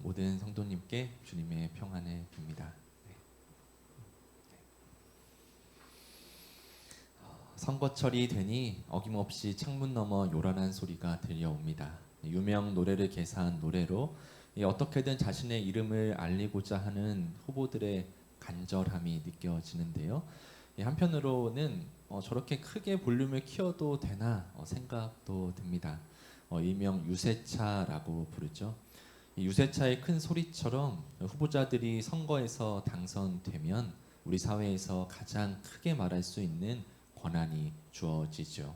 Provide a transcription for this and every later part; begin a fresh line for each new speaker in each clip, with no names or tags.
모든 성도님께 주님의 평안을 빕니다. 네. 선거철이 되니 어김없이 창문 너머 요란한 소리가 들려옵니다. 유명 노래를 개사한 노래로 어떻게든 자신의 이름을 알리고자 하는 후보들의 간절함이 느껴지는데요. 한편으로는 저렇게 크게 볼륨을 키워도 되나 생각도 듭니다. 일명 유세차라고 부르죠. 이 유세차의 큰 소리처럼 후보자들이 선거에서 당선되면 우리 사회에서 가장 크게 말할 수 있는 권한이 주어지죠.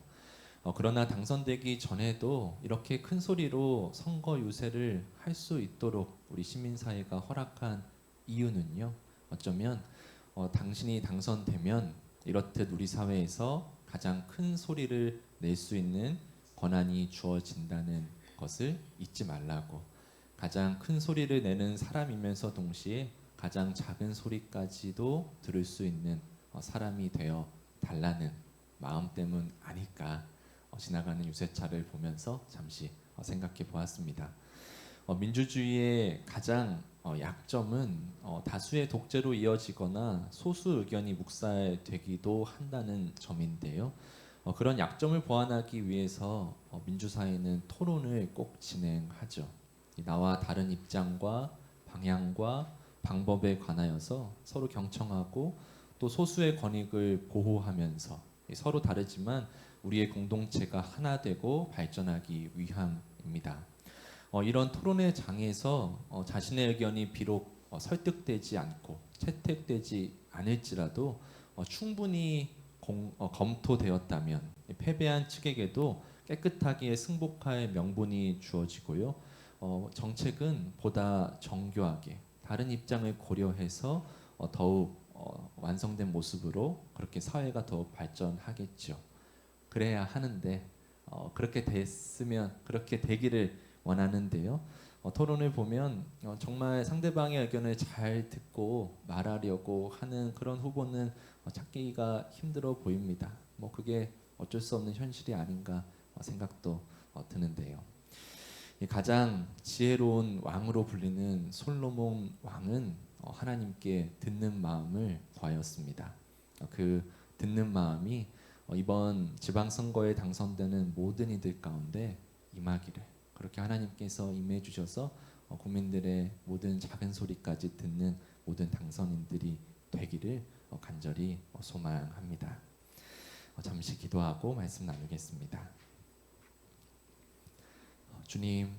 그러나 당선되기 전에도 이렇게 큰 소리로 선거 유세를 할 수 있도록 우리 시민사회가 허락한 이유는요. 어쩌면 당신이 당선되면 이렇듯 우리 사회에서 가장 큰 소리를 낼 수 있는 권한이 주어진다는 것을 잊지 말라고, 가장 큰 소리를 내는 사람이면서 동시에 가장 작은 소리까지도 들을 수 있는 사람이 되어 달라는 마음 때문 아닐까, 지나가는 유세차를 보면서 잠시 생각해 보았습니다. 민주주의의 가장 약점은 다수의 독재로 이어지거나 소수 의견이 묵살되기도 한다는 점인데요. 그런 약점을 보완하기 위해서 민주사회는 토론을 꼭 진행하죠. 나와 다른 입장과 방향과 방법에 관하여서 서로 경청하고 또 소수의 권익을 보호하면서 서로 다르지만 우리의 공동체가 하나 되고 발전하기 위함입니다. 이런 토론의 장에서 자신의 의견이 비록 설득되지 않고 채택되지 않을지라도 충분히 검토되었다면 패배한 측에게도 깨끗하게 승복할 명분이 주어지고요. 정책은 보다 정교하게 다른 입장을 고려해서 더욱 완성된 모습으로 그렇게 사회가 더욱 발전하겠죠. 그래야 하는데 그렇게 됐으면, 그렇게 되기를 원하는데요. 토론을 보면 정말 상대방의 의견을 잘 듣고 말하려고 하는 그런 후보는 찾기가 힘들어 보입니다. 그게 어쩔 수 없는 현실이 아닌가 생각도 드는데요. 가장 지혜로운 왕으로 불리는 솔로몬 왕은 하나님께 듣는 마음을 구하였습니다. 그 듣는 마음이 이번 지방선거에 당선되는 모든 이들 가운데 임하기를, 그렇게 하나님께서 임해 주셔서 국민들의 모든 작은 소리까지 듣는 모든 당선인들이 되기를 간절히 소망합니다. 잠시 기도하고 말씀 나누겠습니다. 주님,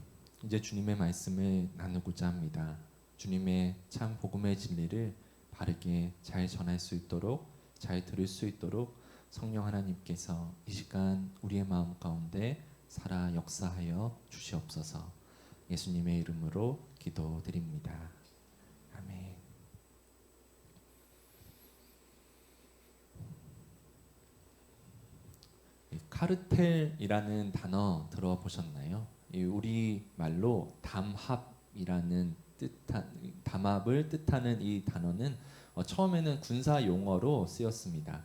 이제 주님의 말씀을 나누고자 합니다. 주님의 참 복음의 진리를 바르게 잘 전할 수 있도록, 잘 들을 수 있도록 성령 하나님께서 이 시간 우리의 마음 가운데 살아 역사하여 주시옵소서. 예수님의 이름으로 기도드립니다. 아멘. 카르텔이라는 단어 들어보셨나요? 우리 말로 담합이라는 담합을 뜻하는 이 단어는 처음에는 군사 용어로 쓰였습니다.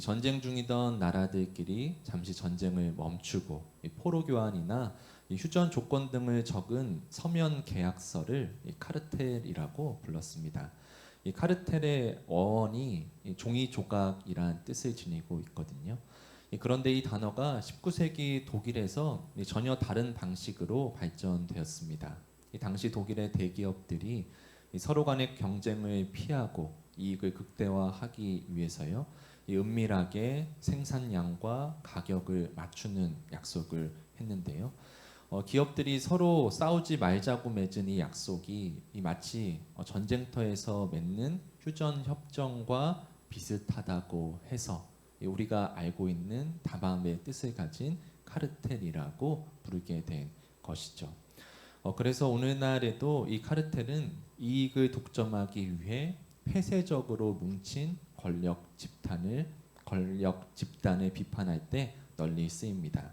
전쟁 중이던 나라들끼리 잠시 전쟁을 멈추고 포로 교환이나 휴전 조건 등을 적은 서면 계약서를 카르텔이라고 불렀습니다. 이 카르텔의 어원이 종이 조각이란 뜻을 지니고 있거든요. 그런데 이 단어가 19세기 독일에서 전혀 다른 방식으로 발전되었습니다. 당시 독일의 대기업들이 서로 간의 경쟁을 피하고 이익을 극대화하기 위해서요, 은밀하게 생산량과 가격을 맞추는 약속을 했는데요. 기업들이 서로 싸우지 말자고 맺은 이 약속이 마치 전쟁터에서 맺는 휴전 협정과 비슷하다고 해서 우리가 알고 있는 담합의 뜻을 가진 카르텔이라고 부르게 된 것이죠. 그래서 오늘날에도 이 카르텔은 이익을 독점하기 위해 폐쇄적으로 뭉친 권력 집단을 비판할 때 널리 쓰입니다.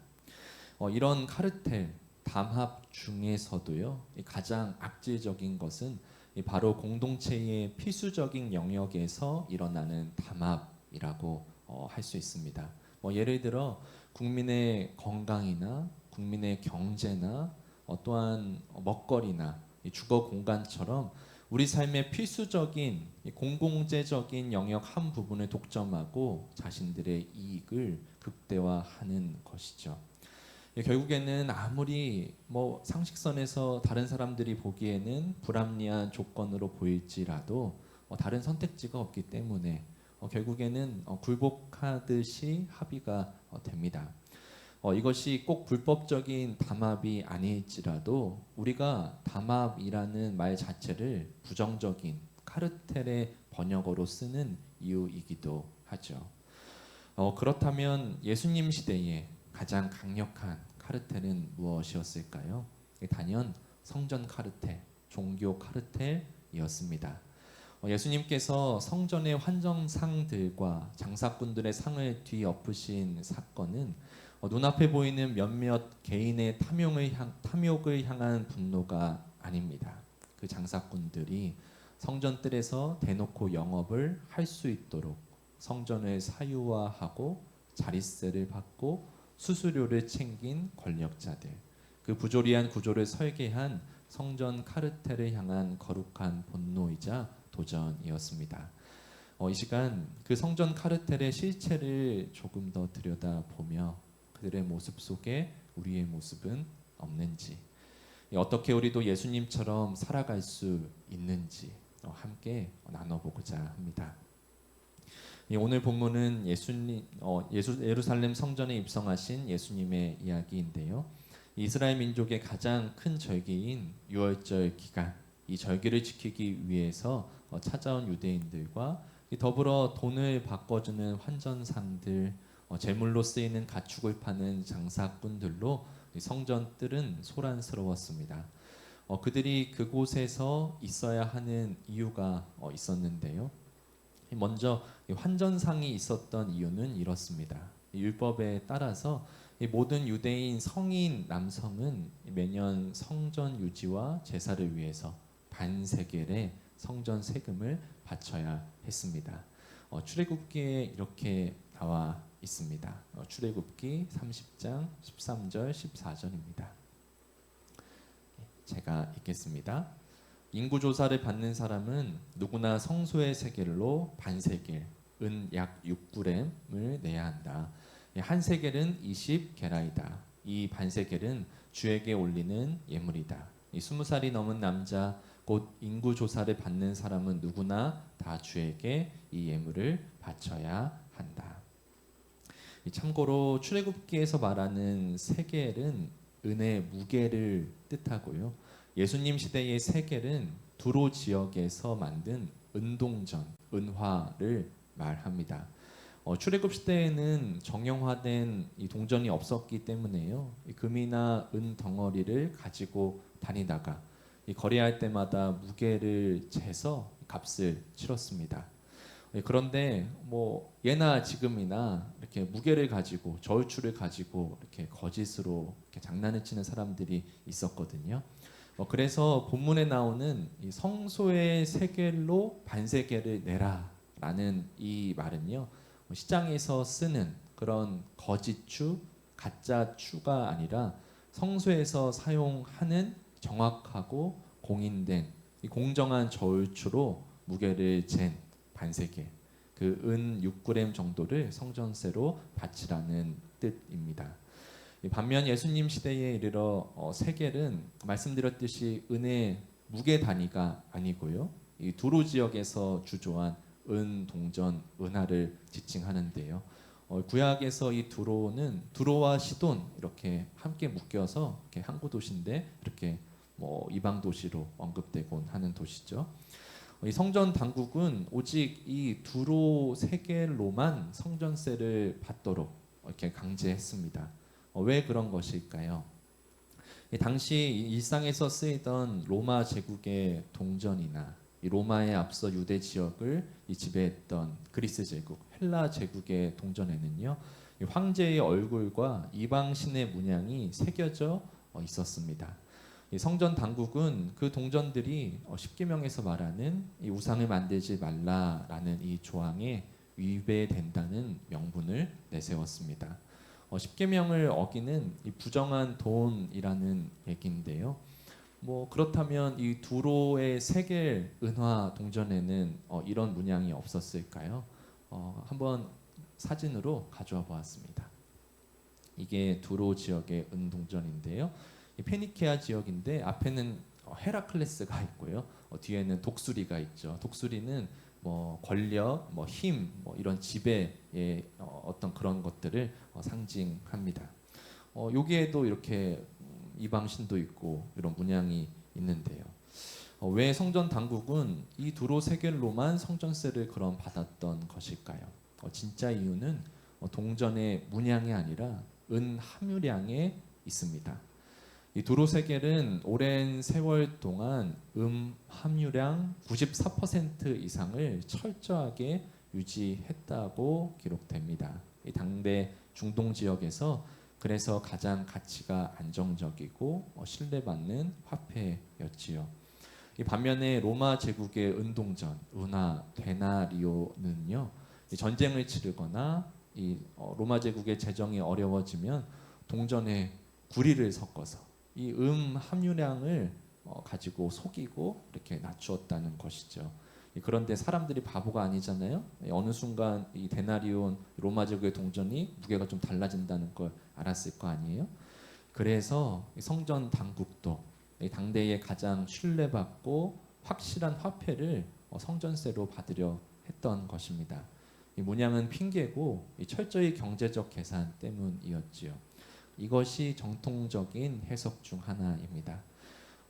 이런 카르텔 담합 중에서도요, 가장 악질적인 것은 바로 공동체의 필수적인 영역에서 일어나는 담합이라고 할 수 있습니다. 예를 들어 국민의 건강이나 국민의 경제나 또한 먹거리나 이 주거 공간처럼 우리 삶의 필수적인 이 공공재적인 영역 한 부분을 독점하고 자신들의 이익을 극대화하는 것이죠. 결국에는 아무리 뭐 상식선에서 다른 사람들이 보기에는 불합리한 조건으로 보일지라도 다른 선택지가 없기 때문에 결국에는 굴복하듯이 합의가 됩니다. 이것이 꼭 불법적인 담합이 아닐지라도 우리가 담합이라는 말 자체를 부정적인 카르텔의 번역어로 쓰는 이유이기도 하죠. 그렇다면 예수님 시대에 가장 강력한 카르텔은 무엇이었을까요? 단연 성전 카르텔, 종교 카르텔이었습니다. 예수님께서 성전의 환정상들과 장사꾼들의 상을 뒤엎으신 사건은 눈앞에 보이는 몇몇 개인의 탐욕을 향한 분노가 아닙니다. 그 장사꾼들이 성전 뜰에서 대놓고 영업을 할 수 있도록 성전을 사유화하고 자릿세를 받고 수수료를 챙긴 권력자들, 그 부조리한 구조를 설계한 성전 카르텔을 향한 거룩한 분노이자 도전이었습니다. 이 시간 그 성전 카르텔의 실체를 조금 더 들여다보며 그들의 모습 속에 우리의 모습은 없는지, 어떻게 우리도 예수님처럼 살아갈 수 있는지 함께 나눠보고자 합니다. 오늘 본문은 예루살렘 성전에 입성하신 예수님의 이야기인데요. 이스라엘 민족의 가장 큰 절기인 유월절 기간, 이 절기를 지키기 위해서 찾아온 유대인들과 더불어 돈을 바꿔주는 환전상들, 제물로 쓰이는 가축을 파는 장사꾼들로 성전 뜰은 소란스러웠습니다. 그들이 그곳에서 있어야 하는 이유가 있었는데요. 먼저 환전상이 있었던 이유는 이렇습니다. 율법에 따라서 모든 유대인 성인 남성은 매년 성전 유지와 제사를 위해서 반세겔의 성전 세금을 바쳐야 했습니다. 출애굽기에 이렇게 나와 있습니다. 출애굽기 30장 13절 14절입니다. 제가 읽겠습니다. 인구 조사를 받는 사람은 누구나 성소의 세겔로 반세겔, 은 약 6g을 내야 한다. 한 세겔은 20게라이다. 이 반세겔은 주에게 올리는 예물이다. 20살이 넘은 남자, 곧 인구 조사를 받는 사람은 누구나 다 주에게 이 예물을 바쳐야 한다. 참고로 출애굽기에서 말하는 세겔은 은의 무게를 뜻하고요. 예수님 시대의 세겔은 두로 지역에서 만든 은동전, 은화를 말합니다. 출애굽 시대에는 정형화된 이 동전이 없었기 때문에요. 이 금이나 은 덩어리를 가지고 다니다가 이 거래할 때마다 무게를 재서 값을 치렀습니다. 그런데 뭐 예나 지금이나 이렇게 무게를 가지고 저울추를 가지고 이렇게 거짓으로 이렇게 장난을 치는 사람들이 있었거든요. 그래서 본문에 나오는 이 성소의 세겔로 반세겔을 내라라는 이 말은요, 시장에서 쓰는 그런 거짓추, 가짜추가 아니라 성소에서 사용하는 정확하고 공인된 이 공정한 저울추로 무게를 잰 반세겔, 그 은 6g 정도를 성전세로 바치라는 뜻입니다. 반면 예수님 시대에 이르러 세겔은 말씀드렸듯이 은의 무게 단위가 아니고요, 이 두로 지역에서 주조한 은, 동전, 은하를 지칭하는데요. 구약에서 이 두로는 두로와 시돈 이렇게 함께 묶여서 이렇게 항구 도시인데 이렇게 뭐 이방 도시로 언급되곤 하는 도시죠. 이 성전 당국은 오직 이 두로 세겔로만 성전세를 받도록 이렇게 강제했습니다. 왜 그런 것일까요? 당시 일상에서 쓰이던 로마 제국의 동전이나 이 로마에 앞서 유대 지역을 지배했던 그리스 제국, 헬라 제국의 동전에는요, 황제의 얼굴과 이방 신의 문양이 새겨져 있었습니다. 성전 당국은 그 동전들이 십계명에서 말하는 이 우상을 만들지 말라라는 이 조항에 위배된다는 명분을 내세웠습니다. 십계명을 어기는 이 부정한 돈이라는 얘기인데요. 뭐 그렇다면 이 두로의 세겔 은화 동전에는 이런 문양이 없었을까요? 한번 사진으로 가져와 보았습니다. 이게 두로 지역의 은동전인데요. 이 페니케아 지역인데 앞에는 헤라클레스가 있고요. 뒤에는 독수리가 있죠. 독수리는 뭐 권력, 뭐 힘, 뭐 이런 지배의 어떤 그런 것들을 상징합니다. 여기에도 이렇게 이방신도 있고 이런 문양이 있는데요. 왜 성전 당국은 이 두로 세겔로만 성전세를 그럼 받았던 것일까요? 진짜 이유는 동전의 문양이 아니라 은 함유량에 있습니다. 이 두로 세겔은 오랜 세월 동안 함유량 94% 이상을 철저하게 유지했다고 기록됩니다. 이 당대 중동 지역에서 그래서 가장 가치가 안정적이고 신뢰받는 화폐였지요. 이 반면에 로마 제국의 은동전, 은화, 데나리오는요, 이 전쟁을 치르거나 이 로마 제국의 재정이 어려워지면 동전에 구리를 섞어서 이 함유량을 가지고 속이고 이렇게 낮추었다는 것이죠. 그런데 사람들이 바보가 아니잖아요. 어느 순간 이 데나리온 로마 제국의 동전이 무게가 좀 달라진다는 걸 알았을 거 아니에요. 그래서 성전 당국도 당대에 가장 신뢰받고 확실한 화폐를 성전세로 받으려 했던 것입니다. 이 문양은 핑계고 철저히 경제적 계산 때문이었지요. 이것이 정통적인 해석 중 하나입니다.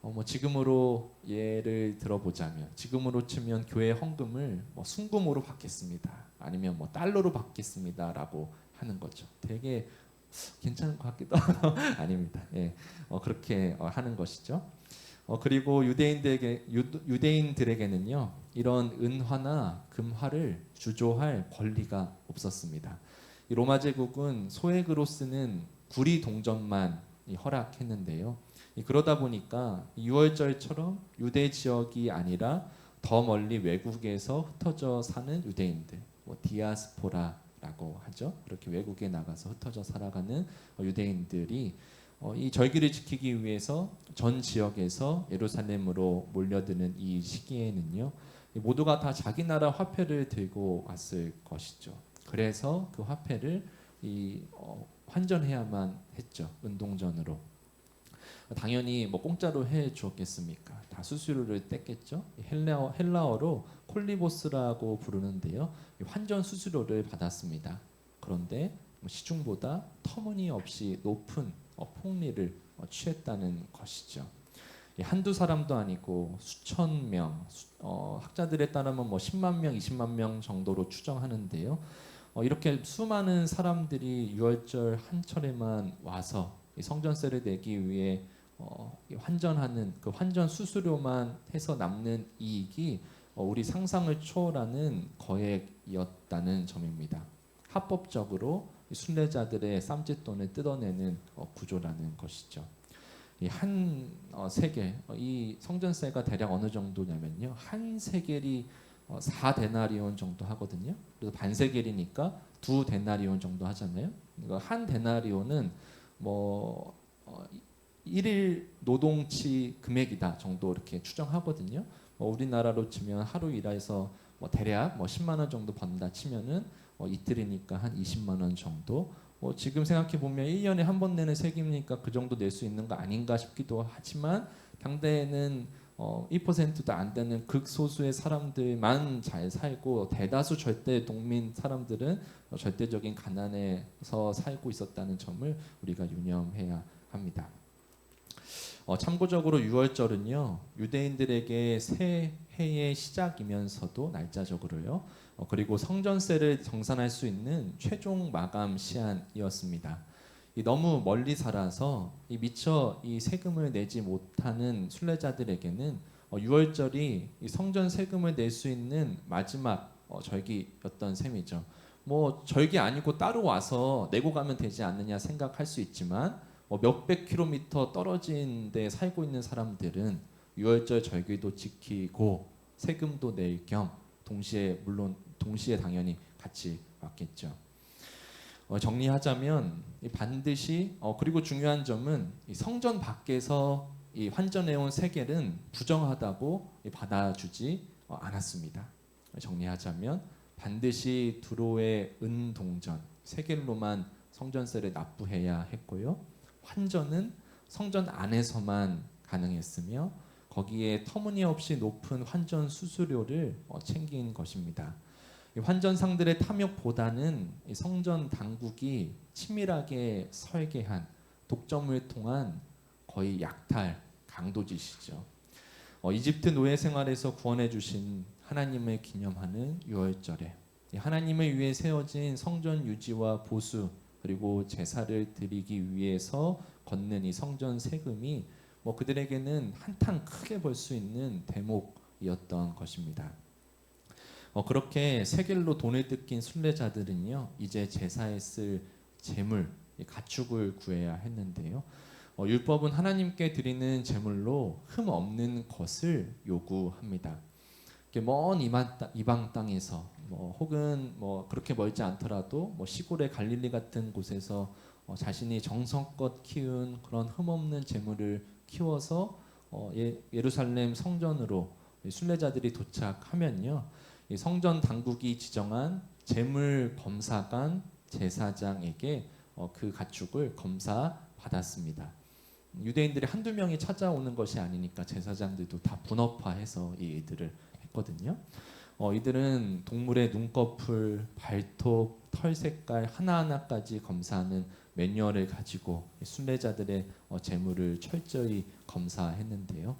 뭐 지금으로 예를 들어보자면 지금으로 치면 교회 헌금을 뭐 순금으로 받겠습니다. 아니면 뭐 달러로 받겠습니다라고 하는 거죠. 되게 괜찮은 것 같기도 하고 아닙니다. 예, 그렇게 하는 것이죠. 그리고 유대인들에게는요 이런 은화나 금화를 주조할 권리가 없었습니다. 이 로마 제국은 소액으로 쓰는 구리 동전만 허락했는데요. 그러다 보니까 유월절처럼 유대 지역이 아니라 더 멀리 외국에서 흩어져 사는 유대인들, 뭐 디아스포라라고 하죠. 그렇게 외국에 나가서 흩어져 살아가는 유대인들이 이 절기를 지키기 위해서 전 지역에서 예루살렘으로 몰려드는 이 시기에는요, 모두가 다 자기 나라 화폐를 들고 왔을 것이죠. 그래서 그 화폐를 환전해야만 했죠. 은동전으로. 당연히 뭐 공짜로 해 주었겠습니까? 다 수수료를 뗐겠죠. 헬라어로 콜리보스라고 부르는데요. 환전 수수료를 받았습니다. 그런데 시중보다 터무니없이 높은 폭리를 취했다는 것이죠. 한두 사람도 아니고 수천 명, 학자들에 따르면 뭐 10만 명, 20만 명 정도로 추정하는데요. 이렇게 수많은 사람들이 유월절 한철에만 와서 성전세를 내기 위해 환전하는 그 환전 수수료만 해서 남는 이익이 우리 상상을 초월하는 거액이었다는 점입니다. 합법적으로 순례자들의 쌈짓돈을 뜯어내는 구조라는 것이죠. 한 세겔, 이 성전세가 대략 어느 정도냐면요, 한 세겔이 4데나리온 정도 하거든요. 그래서 반 세겔이니까 2데나리온 정도 하잖아요. 그러니까 한 데나리온은 뭐 1일 노동치 금액이다 정도 이렇게 추정하거든요. 우리나라로 치면 하루 일해서 대략 10만 원 정도 번다 치면은 이틀이니까 한 20만 원 정도. 지금 생각해 보면 1년에 한 번 내는 세금이니까 그 정도 낼 수 있는 거 아닌가 싶기도 하지만 당대에는 1%도 안 되는 극소수의 사람들만 잘 살고 대다수 절대 농민 사람들은 절대적인 가난에서 살고 있었다는 점을 우리가 유념해야 합니다. 참고적으로 6월절은요 유대인들에게 새해의 시작이면서도 날짜적으로요 그리고 성전세를 정산할 수 있는 최종 마감 시한이었습니다. 너무 멀리 살아서 미처 이 세금을 내지 못하는 순례자들에게는 6월절이 성전 세금을 낼 수 있는 마지막 절기였던 셈이죠. 뭐 절기 아니고 따로 와서 내고 가면 되지 않느냐 생각할 수 있지만 몇백 킬로미터 떨어진 데 살고 있는 사람들은 6월절 절기도 지키고 세금도 낼 겸 동시에 당연히 같이 왔겠죠. 정리하자면 반드시 그리고 중요한 점은 성전 밖에서 이 환전해온 세겔은 부정하다고 받아주지 않았습니다. 정리하자면 반드시 두로의 은동전 세겔로만 성전세를 납부해야 했고요. 환전은 성전 안에서만 가능했으며 거기에 터무니없이 높은 환전 수수료를 챙긴 것입니다. 이 환전상들의 탐욕보다는 이 성전 당국이 치밀하게 설계한 독점을 통한 거의 약탈, 강도짓이죠. 이집트 노예 생활에서 구원해 주신 하나님을 기념하는 유월절에 하나님을 위해 세워진 성전 유지와 보수 그리고 제사를 드리기 위해서 걷는 이 성전 세금이 그들에게는 한탕 크게 벌 수 있는 대목이었던 것입니다. 그렇게 세겔로 돈을 뜯긴 순례자들은요 이제 제사에 쓸 제물, 가축을 구해야 했는데요. 율법은 하나님께 드리는 제물로 흠 없는 것을 요구합니다. 먼 이방 땅에서 혹은 그렇게 멀지 않더라도 시골의 갈릴리 같은 곳에서 자신이 정성껏 키운 그런 흠 없는 제물을 키워서 예루살렘 성전으로 순례자들이 도착하면요, 이 성전 당국이 지정한 제물 검사관 제사장에게 그 가축을 검사 받았습니다. 유대인들이 한두 명이 찾아오는 것이 아니니까 제사장들도 다 분업화해서 이 일들을 했거든요. 이들은 동물의 눈꺼풀, 발톱, 털 색깔 하나하나까지 검사하는 매뉴얼을 가지고 순례자들의 제물을 철저히 검사했는데요.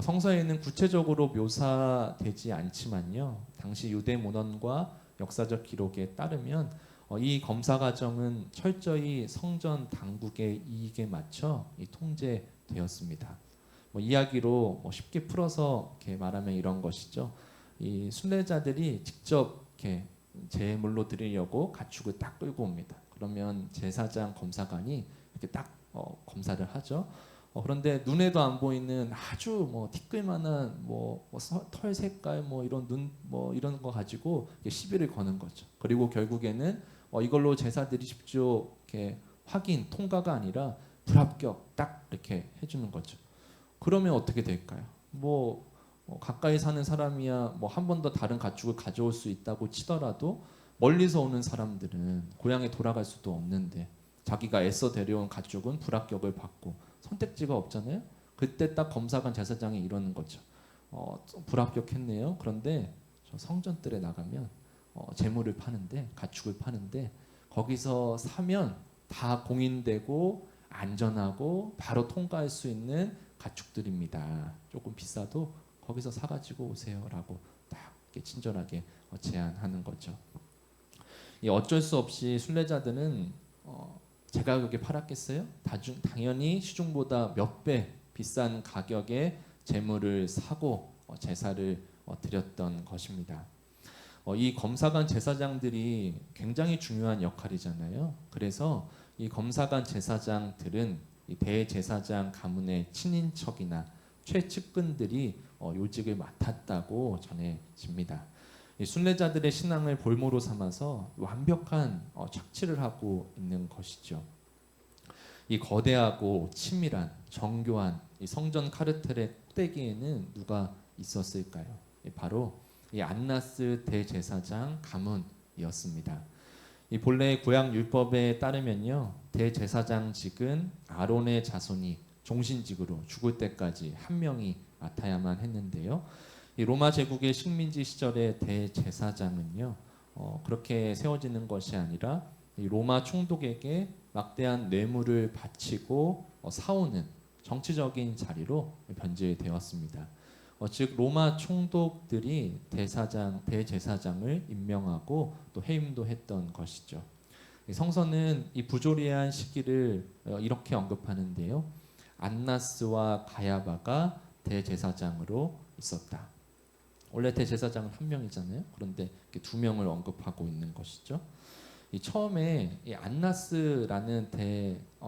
성서에는 구체적으로 묘사되지 않지만요. 당시 유대 문헌과 역사적 기록에 따르면 이 검사 과정은 철저히 성전 당국의 이익에 맞춰 통제되었습니다. 이야기로 쉽게 풀어서 이렇게 말하면 이런 것이죠. 이 순례자들이 직접 이렇게 제물로 드리려고 가축을 딱 끌고 옵니다. 그러면 제사장 검사관이 이렇게 딱 검사를 하죠. 그런데 눈에도 안 보이는 아주 티끌만한 털 색깔 이런 눈 이런 거 가지고 시비를 거는 거죠. 그리고 결국에는 이걸로 제사 드리십시오 이렇게 확인 통과가 아니라 불합격 딱 이렇게 해주는 거죠. 그러면 어떻게 될까요? 가까이 사는 사람이야 한 번 더 다른 가축을 가져올 수 있다고 치더라도 멀리서 오는 사람들은 고향에 돌아갈 수도 없는데 자기가 애써 데려온 가축은 불합격을 받고 선택지가 없잖아요. 그때 딱 검사관 제사장이 이러는 거죠. 불합격했네요. 그런데 저 성전뜰에 나가면 재물을 파는데 가축을 파는데 거기서 사면 다 공인되고 안전하고 바로 통과할 수 있는 가축들입니다. 조금 비싸도 거기서 사가지고 오세요라고 딱 이렇게 친절하게 제안하는 거죠. 어쩔 수 없이 순례자들은 제 가격에 팔았겠어요? 당연히 시중보다 몇 배 비싼 가격에 제물을 사고 제사를 드렸던 것입니다. 이 검사관 제사장들이 굉장히 중요한 역할이잖아요. 그래서 이 검사관 제사장들은 이 대제사장 가문의 친인척이나 최측근들이 요직을 맡았다고 전해집니다. 이 순례자들의 신앙을 볼모로 삼아서 완벽한 착취를 하고 있는 것이죠. 이 거대하고 치밀한 정교한 이 성전 카르텔의 꼭대기에는 누가 있었을까요? 바로 이 안나스 대제사장 가문이었습니다. 이 본래 구약 율법에 따르면요, 대제사장직은 아론의 자손이 종신직으로 죽을 때까지 한 명이 맡아야만 했는데요. 이 로마 제국의 식민지 시절의 대제사장은요, 그렇게 세워지는 것이 아니라 이 로마 총독에게 막대한 뇌물을 바치고 사오는 정치적인 자리로 변질되었습니다. 즉 로마 총독들이 대제사장을 임명하고 또 해임도 했던 것이죠. 성서는 이 부조리한 시기를 이렇게 언급하는데요. 안나스와 가야바가 대제사장으로 있었다. 원래 대제사장은 한 명이잖아요. 그런데 두 명을 언급하고 있는 것이죠. 처음에 이 안나스라는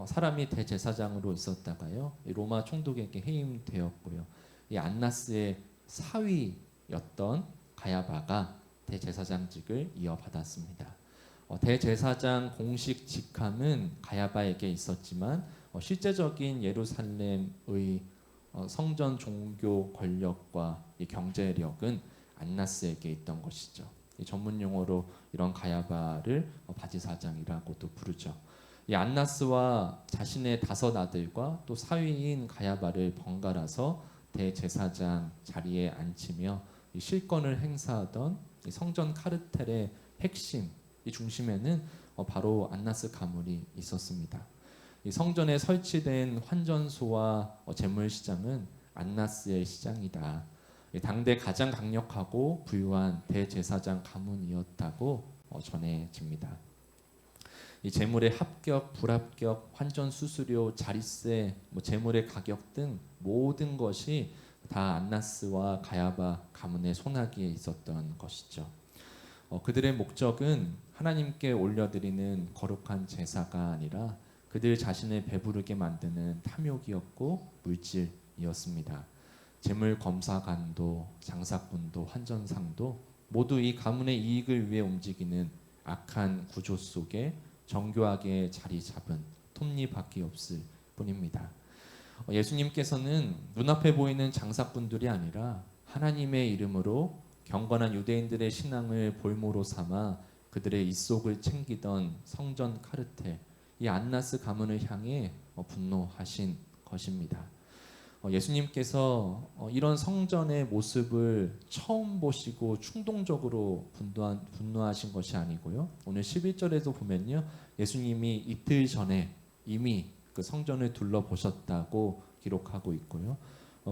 사람이 대제사장으로 있었다가요, 이 로마 총독에게 해임되었고요. 이 안나스의 사위였던 가야바가 대제사장직을 이어받았습니다. 대제사장 공식 직함은 가야바에게 있었지만 실제적인 예루살렘의 성전 종교 권력과 이 경제력은 안나스에게 있던 것이죠. 이 전문 용어로 이런 가야바를 바지사장이라고도 부르죠. 이 안나스와 자신의 5 아들과 또 사위인 가야바를 번갈아서 대제사장 자리에 앉히며 이 실권을 행사하던 이 성전 카르텔의 핵심, 이 중심에는 바로 안나스 가문이 있었습니다. 이 성전에 설치된 환전소와 재물시장은 안나스의 시장이다. 당대 가장 강력하고 부유한 대제사장 가문이었다고 전해집니다. 이 재물의 합격, 불합격, 환전 수수료, 자릿세, 재물의 가격 등 모든 것이 다 안나스와 가야바 가문의 손아귀에 있었던 것이죠. 그들의 목적은 하나님께 올려드리는 거룩한 제사가 아니라 그들 자신을 배부르게 만드는 탐욕이었고 물질이었습니다. 재물 검사관도, 장사꾼도, 환전상도 모두 이 가문의 이익을 위해 움직이는 악한 구조 속에 정교하게 자리 잡은 톱니바퀴 없을 뿐입니다. 예수님께서는 눈앞에 보이는 장사꾼들이 아니라 하나님의 이름으로 경건한 유대인들의 신앙을 볼모로 삼아 그들의 입속을 챙기던 성전 카르텔, 이 안나스 가문을 향해 분노하신 것입니다. 예수님께서 이런 성전의 모습을 처음 보시고 충동적으로 분노하신 것이 아니고요. 오늘 11절에도 보면요. 예수님이 이틀 전에 이미 그 성전을 둘러보셨다고 기록하고 있고요.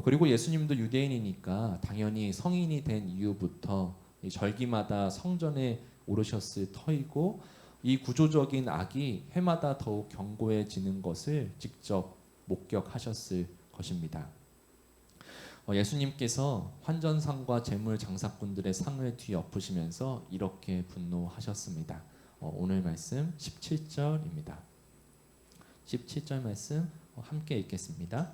그리고 예수님도 유대인이니까 당연히 성인이 된 이후부터 이 절기마다 성전에 오르셨을 터이고 이 구조적인 악이 해마다 더욱 견고해지는 것을 직접 목격하셨을 것입니다. 예수님께서 환전상과 재물 장사꾼들의 상을 뒤엎으시면서 이렇게 분노하셨습니다. 오늘 말씀 17절입니다. 17절 말씀 함께 읽겠습니다.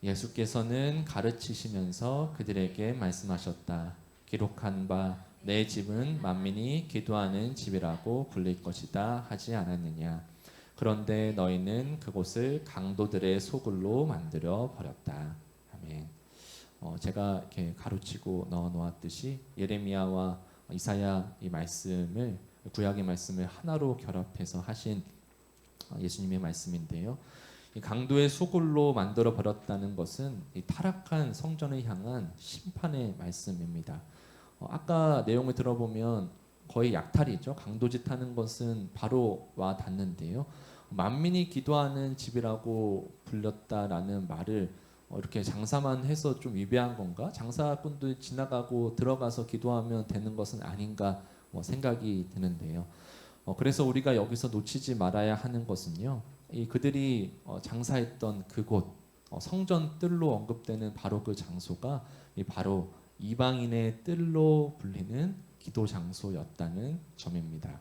예수께서는 가르치시면서 그들에게 말씀하셨다. 기록한 바 내 집은 만민이 기도하는 집이라고 불릴 것이다 하지 않았느냐. 그런데 너희는 그곳을 강도들의 소굴로 만들어 버렸다. 아멘. 제가 이렇게 가로치고 넣어 놓았듯이 예레미야와 이사야 이 말씀을 구약의 말씀을 하나로 결합해서 하신 예수님의 말씀인데요. 이 강도의 소굴로 만들어 버렸다는 것은 이 타락한 성전을 향한 심판의 말씀입니다. 아까 내용을 들어보면 거의 약탈이죠. 강도짓 하는 것은 바로 와 닿는데요. 만민이 기도하는 집이라고 불렸다라는 말을 이렇게 장사만 해서 좀 위배한 건가? 장사꾼들 지나가고 들어가서 기도하면 되는 것은 아닌가 생각이 드는데요. 그래서 우리가 여기서 놓치지 말아야 하는 것은요. 이 그들이 장사했던 그곳 성전 뜰로 언급되는 바로 그 장소가 바로 이방인의 뜰로 불리는 기도 장소였다는 점입니다.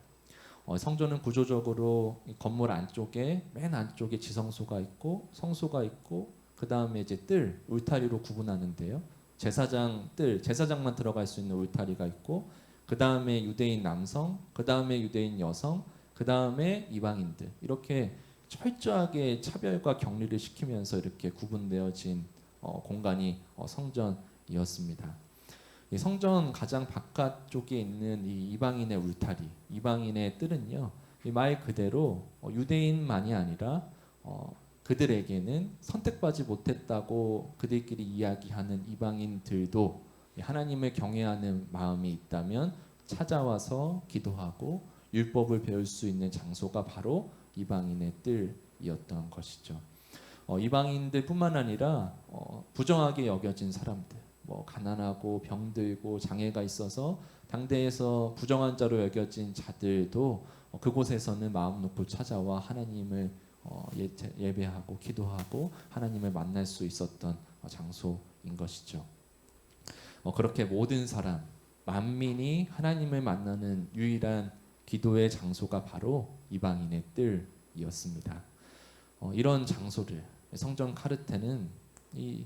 성전은 구조적으로 건물 안쪽에 맨 안쪽에 지성소가 있고 성소가 있고 그 다음에 이제 뜰 울타리로 구분하는데요. 제사장만 들어갈 수 있는 울타리가 있고 그 다음에 유대인 남성, 그 다음에 유대인 여성, 그 다음에 이방인들 이렇게 철저하게 차별과 격리를 시키면서 이렇게 구분되어진 공간이 성전이었습니다. 이 성전 가장 바깥쪽에 있는 이 이방인의 울타리, 이방인의 뜰은요, 이 말 그대로 유대인만이 아니라 그들에게는 선택받지 못했다고 그들끼리 이야기하는 이방인들도 하나님을 경외하는 마음이 있다면 찾아와서 기도하고 율법을 배울 수 있는 장소가 바로 이방인의 뜰이었던 것이죠. 이방인들뿐만 아니라 부정하게 여겨진 사람들, 가난하고 병들고 장애가 있어서 당대에서 부정한 자로 여겨진 자들도 그곳에서는 마음 놓고 찾아와 하나님을 예배하고 기도하고 하나님을 만날 수 있었던 장소인 것이죠. 그렇게 모든 사람, 만민이 하나님을 만나는 유일한 기도의 장소가 바로 이방인의 뜰이었습니다. 이런 장소를 성전 카르텔은 이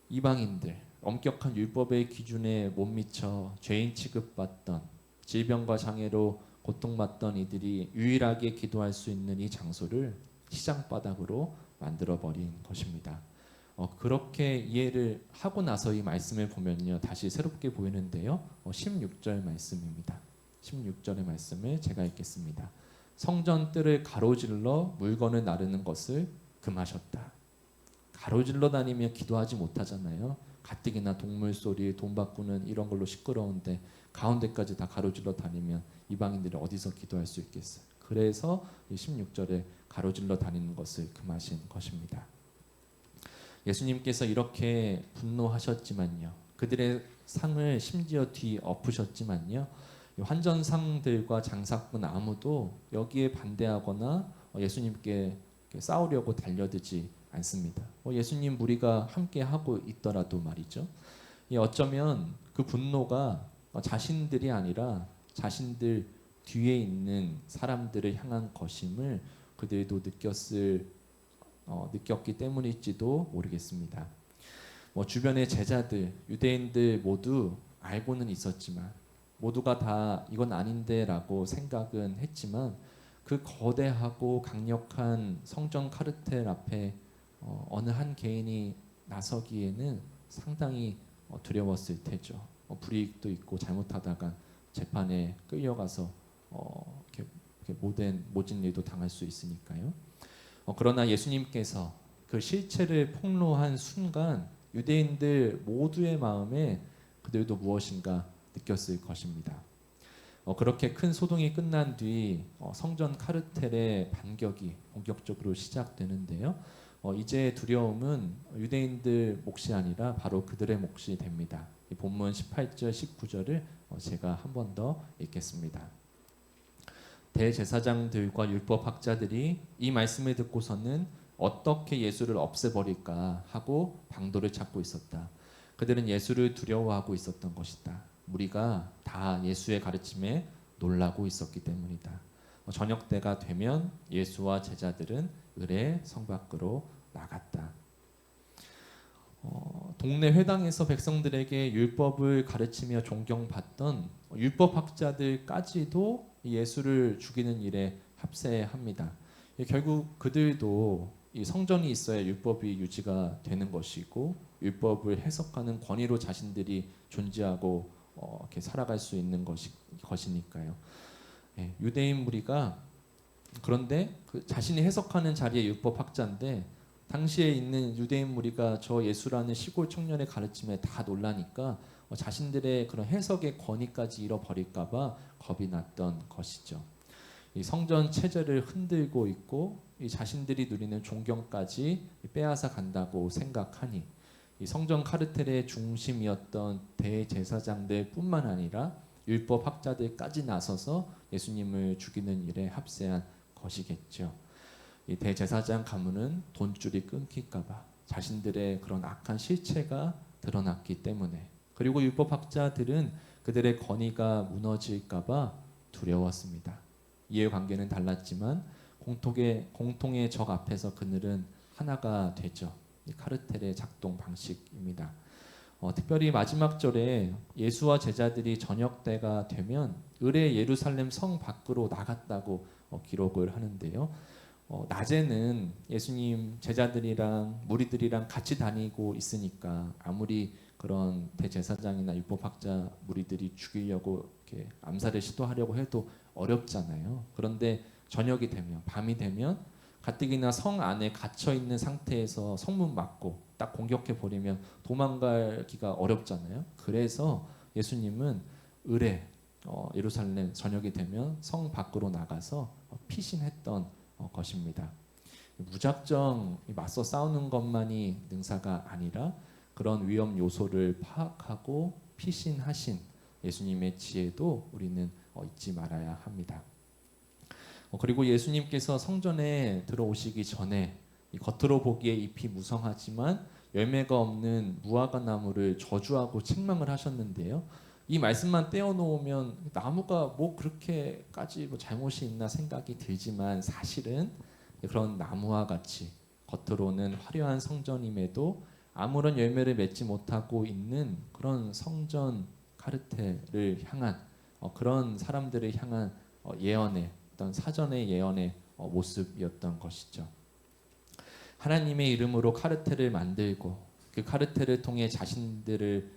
이방인들, 엄격한 율법의 기준에 못 미쳐 죄인 취급받던 질병과 장애로 고통받던 이들이 유일하게 기도할 수 있는 이 장소를 시장바닥으로 만들어버린 것입니다. 그렇게 이해를 하고 나서 이 말씀을 보면요, 다시 새롭게 보이는데요. 16절 말씀입니다. 16절의 말씀을 제가 읽겠습니다. 성전 뜰을 가로질러 물건을 나르는 것을 금하셨다. 가로질러 다니며 기도하지 못하잖아요. 가뜩이나 동물 소리, 돈 바꾸는 이런 걸로 시끄러운데 가운데까지 다 가로질러 다니면 이방인들이 어디서 기도할 수 있겠어요. 그래서 이 16절에 가로질러 다니는 것을 금하신 것입니다. 예수님께서 이렇게 분노하셨지만요, 그들의 상을 심지어 뒤엎으셨지만요, 환전상들과 장사꾼 아무도 여기에 반대하거나 예수님께 싸우려고 달려들지 않습니다. 예수님 무리가 함께 하고 있더라도 말이죠. 어쩌면 그 분노가 자신들이 아니라 자신들 뒤에 있는 사람들을 향한 것임을 그들도 느꼈기 때문일지도 모르겠습니다. 주변의 제자들, 유대인들 모두 알고는 있었지만 모두가 다 이건 아닌데라고 생각은 했지만 그 거대하고 강력한 성전 카르텔 앞에 어느 한 개인이 나서기에는 상당히 두려웠을 테죠. 불이익도 있고 잘못하다가 재판에 끌려가서 모진 일도 당할 수 있으니까요. 그러나 예수님께서 그 실체를 폭로한 순간 유대인들 모두의 마음에 그들도 무엇인가 느꼈을 것입니다. 그렇게 큰 소동이 끝난 뒤 성전 카르텔의 반격이 본격적으로 시작되는데요. 이제 두려움은 유대인들 몫이 아니라 바로 그들의 몫이 됩니다. 이 본문 18절 19절을 제가 한 번 더 읽겠습니다. 대제사장들과 율법학자들이 이 말씀을 듣고서는 어떻게 예수를 없애버릴까 하고 방도를 찾고 있었다. 그들은 예수를 두려워하고 있었던 것이다. 무리가 다 예수의 가르침에 놀라고 있었기 때문이다. 저녁 때가 되면 예수와 제자들은 을의 성 밖으로 나갔다. 동네 회당에서 백성들에게 율법을 가르치며 존경받던 율법학자들까지도 예수를 죽이는 일에 합세합니다. 결국 그들도 이 성전이 있어야 율법이 유지가 되는 것이고 율법을 해석하는 권위로 자신들이 존재하고 이렇게 살아갈 수 있는 것이니까요. 유대인 무리가 그런데 그 자신이 해석하는 자리에 율법학자인데 당시에 있는 유대인 무리가 저 예수라는 시골 청년의 가르침에 다 놀라니까 자신들의 그런 해석의 권위까지 잃어버릴까봐 겁이 났던 것이죠. 이 성전 체제를 흔들고 있고 이 자신들이 누리는 존경까지 빼앗아 간다고 생각하니 이 성전 카르텔의 중심이었던 대제사장들뿐만 아니라 율법학자들까지 나서서 예수님을 죽이는 일에 합세한 것이겠죠. 이 대제사장 가문은 돈줄이 끊길까봐 자신들의 그런 악한 실체가 드러났기 때문에, 그리고 율법학자들은 그들의 권위가 무너질까봐 두려웠습니다. 이해관계는 달랐지만 공통의 적 앞에서 그들은 하나가 되죠. 이 카르텔의 작동 방식입니다. 특별히 마지막 절에 예수와 제자들이 저녁 때가 되면 을의 예루살렘 성 밖으로 나갔다고 기록을 하는데요. 낮에는 예수님 제자들이랑 무리들이랑 같이 다니고 있으니까 아무리 그런 대제사장이나 율법학자 무리들이 죽이려고 이렇게 암살을 시도하려고 해도 어렵잖아요. 그런데 저녁이 되면, 밤이 되면 가뜩이나 성 안에 갇혀 있는 상태에서 성문 막고 딱 공격해 버리면 도망가기가 어렵잖아요. 그래서 예수님은 을에 예루살렘 저녁이 되면 성 밖으로 나가서 피신했던 것입니다. 무작정 맞서 싸우는 것만이 능사가 아니라 그런 위험 요소를 파악하고 피신하신 예수님의 지혜도 우리는 잊지 말아야 합니다. 그리고 예수님께서 성전에 들어오시기 전에 겉으로 보기에 잎이 무성하지만 열매가 없는 무화과 나무를 저주하고 책망을 하셨는데요. 이 말씀만 떼어놓으면 나무가 뭐 그렇게까지 잘못이 있나 생각이 들지만 사실은 그런 나무와 같이 겉으로는 화려한 성전임에도 아무런 열매를 맺지 못하고 있는 그런 성전 카르텔을 향한 그런 사람들을 향한 예언의 어떤 사전의 예언의 모습이었던 것이죠. 하나님의 이름으로 카르텔을 만들고 그 카르텔을 통해 자신들을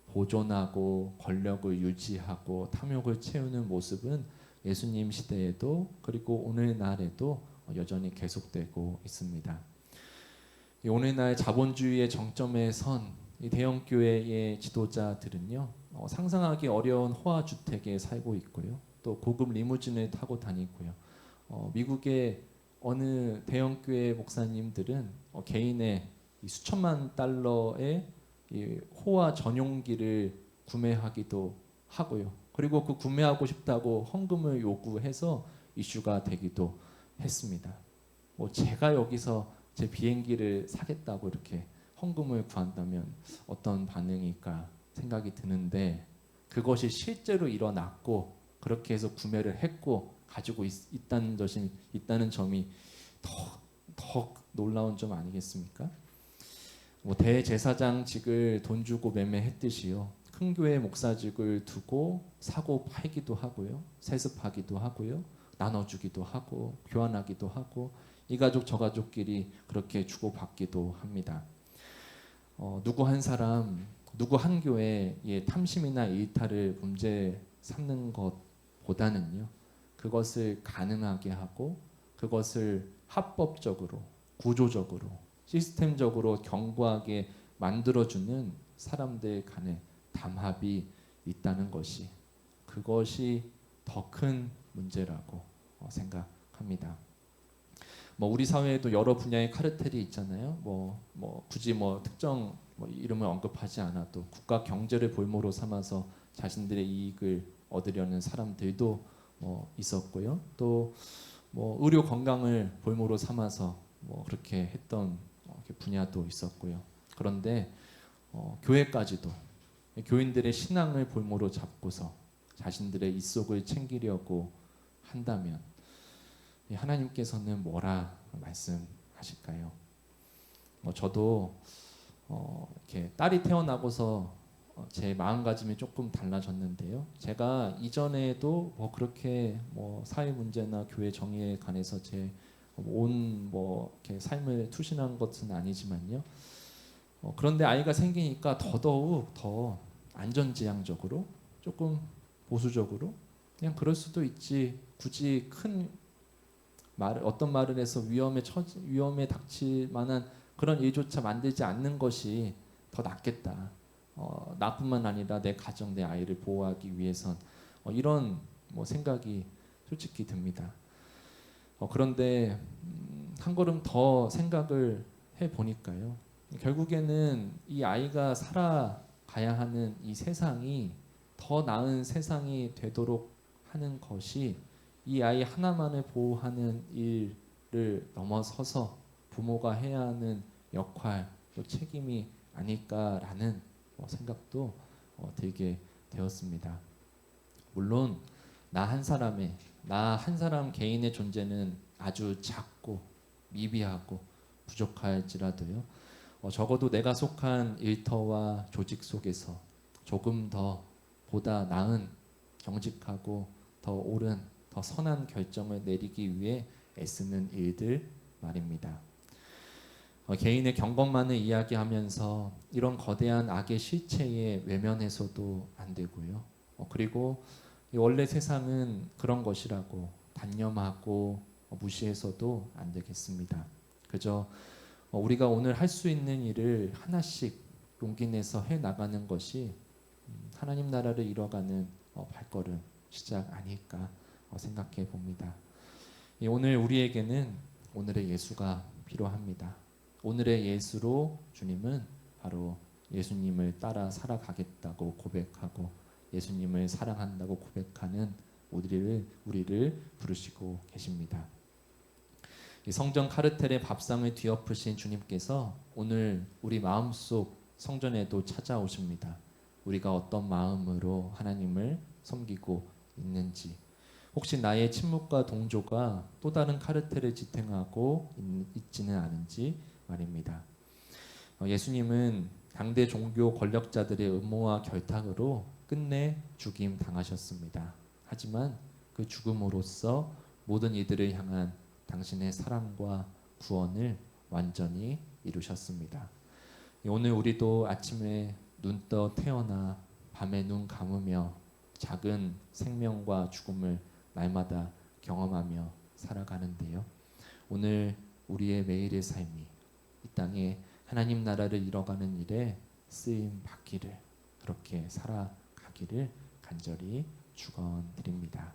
보존하고 권력을 유지하고 탐욕을 채우는 모습은 예수님 시대에도 그리고 오늘날에도 여전히 계속되고 있습니다. 오늘날 자본주의의 정점에 선 이 대형 교회의 지도자들은요, 상상하기 어려운 호화 주택에 살고 있고요, 또 고급 리무진을 타고 다니고요. 미국의 어느 대형 교회 목사님들은 개인의 이 수천만 달러의 이 호화 전용기를 구매하기도 하고요. 그리고 그 구매하고 싶다고 헌금을 요구해서 이슈가 되기도 했습니다. 제가 여기서 제 비행기를 사겠다고 이렇게 헌금을 구한다면 어떤 반응일까 생각이 드는데, 그것이 실제로 일어났고 그렇게 해서 구매를 했고 가지고 있다는 점이 더 놀라운 점 아니겠습니까? 대제사장직을 돈 주고 매매했듯이요, 큰 교회 목사직을 두고 사고 팔기도 하고요, 세습하기도 하고요, 나눠주기도 하고 교환하기도 하고 이 가족 저 가족끼리 그렇게 주고받기도 합니다. 누구 한 사람, 누구 한 교회의 탐심이나 일탈을 문제 삼는 것보다는요, 그것을 가능하게 하고 그것을 합법적으로, 구조적으로, 시스템적으로 견고하게 만들어주는 사람들 간의 담합이 있다는 것이, 그것이 더 큰 문제라고 생각합니다. 우리 사회에도 여러 분야의 카르텔이 있잖아요. 굳이 특정 이름을 언급하지 않아도 국가 경제를 볼모로 삼아서 자신들의 이익을 얻으려는 사람들도 있었고요. 또 의료 건강을 볼모로 삼아서 그렇게 했던 분야도 있었고요. 그런데 교회까지도 교인들의 신앙을 볼모로 잡고서 자신들의 입속을 챙기려고 한다면 하나님께서는 뭐라 말씀하실까요? 저도 이렇게 딸이 태어나고서 제 마음가짐이 조금 달라졌는데요. 제가 이전에도 그렇게 사회 문제나 교회 정의에 관해서 제 온 이렇게 삶을 투신한 것은 아니지만요. 그런데 아이가 생기니까 더더욱 더 안전지향적으로, 조금 보수적으로, 그냥 그럴 수도 있지, 굳이 큰 어떤 말을 해서 위험에 닥칠 만한 그런 일조차 만들지 않는 것이 더 낫겠다. 나뿐만 아니라 내 가정, 내 아이를 보호하기 위해선 이런 생각이 솔직히 듭니다. 그런데 한 걸음 더 생각을 해 보니까요, 결국에는 이 아이가 살아가야 하는 이 세상이 더 나은 세상이 되도록 하는 것이 이 아이 하나만을 보호하는 일을 넘어서서 부모가 해야 하는 역할, 또 책임이 아닐까라는 생각도 들게 되었습니다. 물론 나 한 사람 개인의 존재는 아주 작고 미비하고 부족할지라도요, 적어도 내가 속한 일터와 조직 속에서 조금 더 보다 나은, 정직하고 더 옳은, 더 선한 결정을 내리기 위해 애쓰는 일들 말입니다. 개인의 경건만을 이야기하면서 이런 거대한 악의 실체에 외면해서도 안 되고요. 그리고 원래 세상은 그런 것이라고 단념하고 무시해서도 안 되겠습니다. 그저 우리가 오늘 할 수 있는 일을 하나씩 용기 내서 해 나가는 것이 하나님 나라를 이뤄가는 발걸음, 시작 아닐까 생각해 봅니다. 오늘 우리에게는 오늘의 예수가 필요합니다. 오늘의 예수로 주님은 바로 예수님을 따라 살아가겠다고 고백하고 예수님을 사랑한다고 고백하는 우리를 부르시고 계십니다. 이 성전 카르텔의 밥상을 뒤엎으신 주님께서 오늘 우리 마음속 성전에도 찾아오십니다. 우리가 어떤 마음으로 하나님을 섬기고 있는지, 혹시 나의 침묵과 동조가 또 다른 카르텔을 지탱하고 있지는 않은지 말입니다. 예수님은 당대 종교 권력자들의 음모와 결탁으로 끝내 죽임 당하셨습니다. 하지만 그 죽음으로써 모든 이들을 향한 당신의 사랑과 구원을 완전히 이루셨습니다. 오늘 우리도 아침에 눈 떠 태어나 밤에 눈 감으며 작은 생명과 죽음을 날마다 경험하며 살아가는데요. 오늘 우리의 매일의 삶이 이 땅에 하나님 나라를 이뤄가는 일에 쓰임 받기를, 그렇게 살아가기를 간절히 축원드립니다.